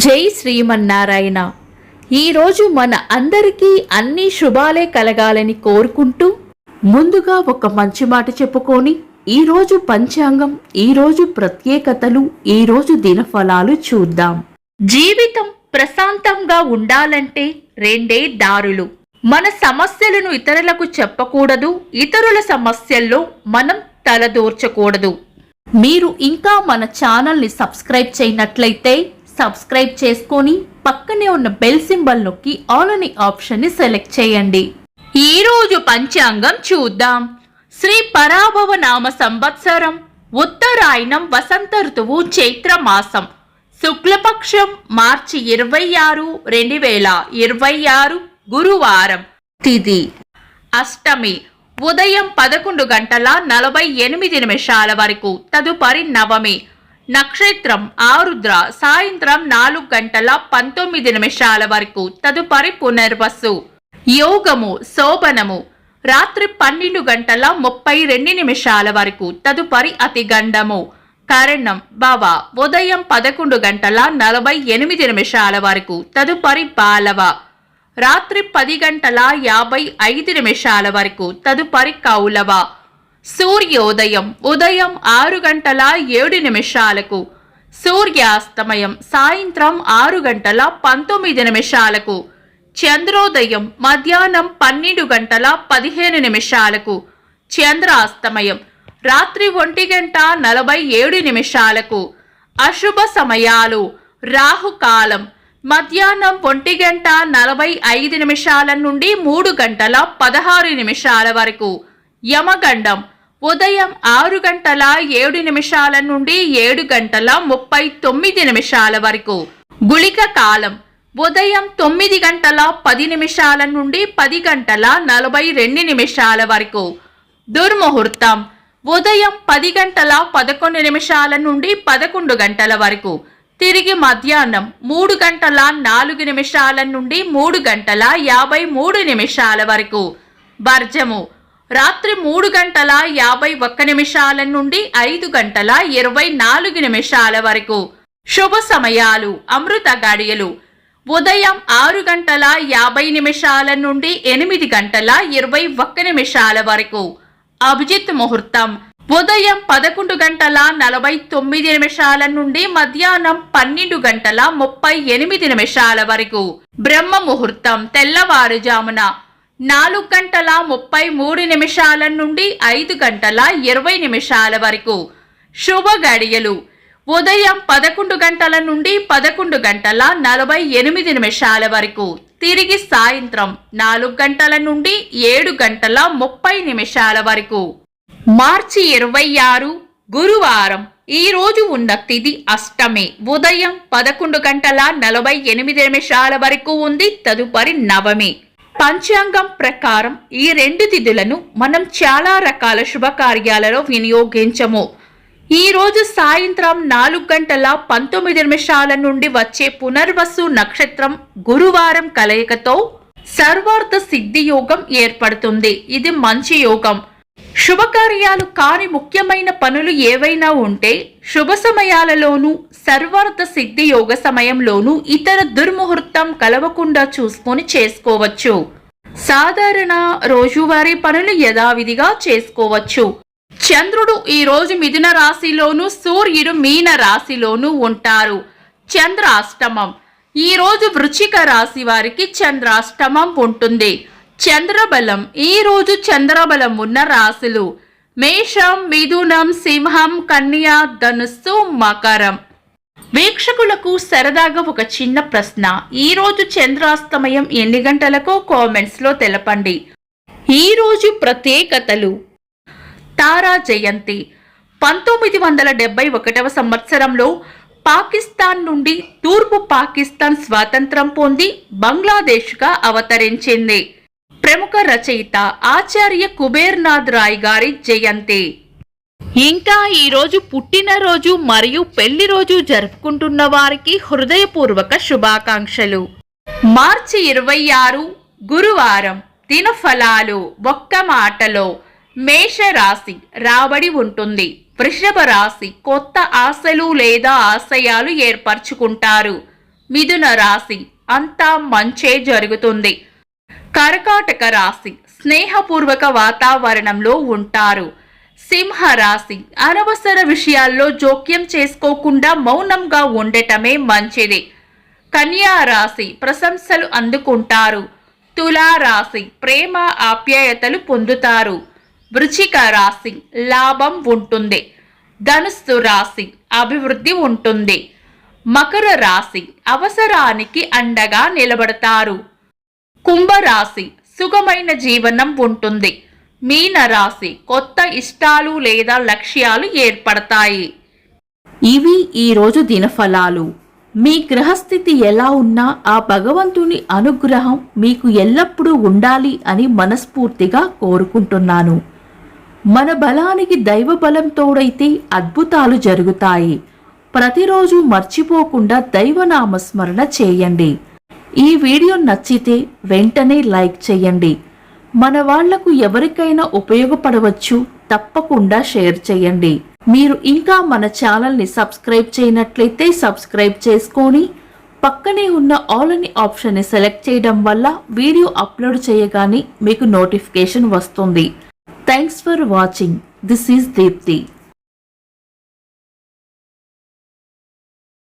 జై శ్రీమన్నారాయణ. ఈరోజు మన అందరికీ అన్ని శుభాలే కలగాలని కోరుకుంటూ ముందుగా ఒక మంచి మాట చెప్పుకొని ఈరోజు పంచాంగం, ఈరోజు ప్రత్యేకతలు, ఈరోజు దినఫలాలు చూద్దాం. జీవితం ప్రశాంతంగా ఉండాలంటే రెండే దారులు. మన సమస్యలను ఇతరులకు చెప్పకూడదు, ఇతరుల సమస్యల్లో మనం తలదూర్చకూడదు. మీరు ఇంకా మన ఛానల్ని సబ్స్క్రైబ్ చేయనట్లయితే సబ్స్క్రైబ్ చేసుకొని పక్కనే ఉన్న బెల్ సింబల్ నొక్కి ఆల్ అనే ఆప్షన్ ని సెలెక్ట్ చేయండి. ఈ రోజు పంచాంగం చూద్దాం. శ్రీ పరాభవ నామ సంవత్సరం, ఉత్తరాయణం, వసంత ఋతువు, చైత్ర మాసం, శుక్లపక్షం, మార్చి 26, 2026, గురువారం. తిథి అష్టమి, ఉదయం 11:48 వరకు. తదుపరి నవమి. నక్షత్రం ఆరుద్ర, సాయంత్రం 4:19 వరకు. తదుపరి పునర్వసు. యోగము శోభనము, రాత్రి 12:32 వరకు. తదుపరి అతిగండము. కరణం భవ, ఉదయం 11:48 వరకు. తదుపరి బాలవ, రాత్రి 10:55 వరకు. తదుపరి కౌలవ. సూర్యోదయం ఉదయం 6:07. సూర్యాస్తమయం సాయంత్రం 6:19. చంద్రోదయం మధ్యాహ్నం 12:15. చంద్రాస్తమయం రాత్రి 1:47. అశుభ సమయాలు. రాహుకాలం మధ్యాహ్నం 1:45 నుండి 3:16 వరకు. యమగండం ఉదయం 6:07 నుండి 7:39 వరకు. గుళిక కాలం ఉదయం 9:10 నుండి 10:42 వరకు. దుర్ముహూర్తం ఉదయం 10:11 నుండి 11 వరకు. తిరిగి మధ్యాహ్నం 3:04 నుండి 3:53 వరకు. వర్జము రాత్రి 3:51 నుండి 5:24 వరకు. శుభ సమయాలు. అమృత గడియలు ఉదయం 6:50 నుండి 8:21 వరకు. అభిజిత్ ముహూర్తం ఉదయం 11:49 నుండి మధ్యాహ్నం 12:38 వరకు. బ్రహ్మ ముహూర్తం తెల్లవారుజామున 4:33 నుండి 5:20 వరకు. శుభ గడియలు ఉదయం 11 గంటల నుండి 11:48 వరకు. తిరిగి సాయంత్రం 4 గంటల నుండి 7:30 వరకు. మార్చి 26 గురువారం. ఈ రోజు ఉన్న తిథి అష్టమి, ఉదయం 11:48 వరకు ఉంది. తదుపరి నవమి. పంచాంగం ప్రకారం ఈ రెండు తిథులను మనం చాలా రకాల శుభకార్యాలలో వినియోగించము. ఈ రోజు సాయంత్రం 4:19 నుండి వచ్చే పునర్వసు నక్షత్రం గురువారం కలయికతో సర్వార్థ సిద్ధి యోగం ఏర్పడుతుంది. ఇది మంచి యోగం. శుభకార్యాలు కాని ముఖ్యమైన పనులు ఏవైనా ఉంటే శుభ సమయాలలోనూ సర్వార్థ సిద్ధి యోగ సమయంలోనూ ఇతర దుర్ముహూర్తం కలవకుండా చూసుకొని చేసుకోవచ్చు. సాధారణ రోజువారీ పనులు యథావిధిగా చేసుకోవచ్చు. చంద్రుడు ఈ రోజు మిథున రాశిలోను, సూర్యుడు మీన రాశిలోను ఉంటారు. చంద్రాష్టమం ఈ రోజు వృశ్చిక రాశి వారికి చంద్రాష్టమం ఉంటుంది. చంద్రబలం ఈ రోజు చంద్రబలం ఉన్న రాశులు మేషం, మిథునం, సింహం, కన్యా, ధనుస్సు, మకరం. వీక్షకులకు సరదాగా ఒక చిన్న ప్రశ్న. ఈ రోజు చంద్రాస్తమయం ఎన్ని గంటలకో కామెంట్స్ లో తెలపండి. ఈ రోజు ప్రత్యేకతలు. తారా జయంతి 1971 సంవత్సరంలో పాకిస్తాన్ నుండి తూర్పు పాకిస్తాన్ స్వాతంత్రం పొంది బంగ్లాదేశ్గా అవతరించింది. ప్రముఖ రచయిత ఆచార్య కుబేర్నాథ్ రాయ్ గారి జయంతి. ఇంకా ఈరోజు పుట్టినరోజు మరియు పెళ్లి రోజు జరుపుకుంటున్న వారికి హృదయపూర్వక శుభాకాంక్షలు. మార్చి 26 గురువారం. దినఫలాలు. ఒక్క మాటలో మేషరాశి రాబడి ఉంటుంది. వృషభ రాశి కొత్త ఆశలు లేదా ఆశయాలు ఏర్పరచుకుంటారు. మిథున రాశి అంతా మంచే జరుగుతుంది. కర్కాటక రాశి స్నేహపూర్వక వాతావరణంలో ఉంటారు. సింహ రాశి అనవసర విషయాల్లో జోక్యం చేసుకోకుండా మౌనంగా ఉండటమే మంచిది. కన్యా రాశి ప్రశంసలు అందుకుంటారు. తులా రాశి ప్రేమ ఆప్యాయతలు పొందుతారు. వృశ్చిక రాశి లాభం ఉంటుంది. ధనుస్సు రాశి అభివృద్ధి ఉంటుంది. మకర రాశి అవసరానికి అండగా నిలబడతారు. కుంభరాశి సుఖమైన జీవనం ఉంటుంది. మీన రాశి కొత్త ఇష్టాలు లేదా లక్ష్యాలు ఏర్పడతాయి. ఇవి ఈరోజు దినఫలాలు. మీ గ్రహస్థితి ఎలా ఉన్నా ఆ భగవంతుని అనుగ్రహం మీకు ఎల్లప్పుడూ ఉండాలి అని మనస్ఫూర్తిగా కోరుకుంటున్నాను. మన బలానికి దైవ బలం తోడైతే అద్భుతాలు జరుగుతాయి. ప్రతిరోజు మర్చిపోకుండా దైవనామస్మరణ చేయండి. ఈ వీడియో నచ్చితే వెంటనే లైక్ చేయండి. మన వాళ్లకు ఎవరికైనా ఉపయోగపడవచ్చు, తప్పకుండా షేర్ చేయండి. మీరు ఇంకా మన ఛానల్ని సబ్స్క్రైబ్ చేయనట్లయితే సబ్స్క్రైబ్ చేసుకొని పక్కనే ఉన్న ఆల్ అని ఆప్షన్ని సెలెక్ట్ చేయడం వల్ల వీడియో అప్లోడ్ చేయగానే మీకు నోటిఫికేషన్ వస్తుంది. Thanks for watching. This is Deepti.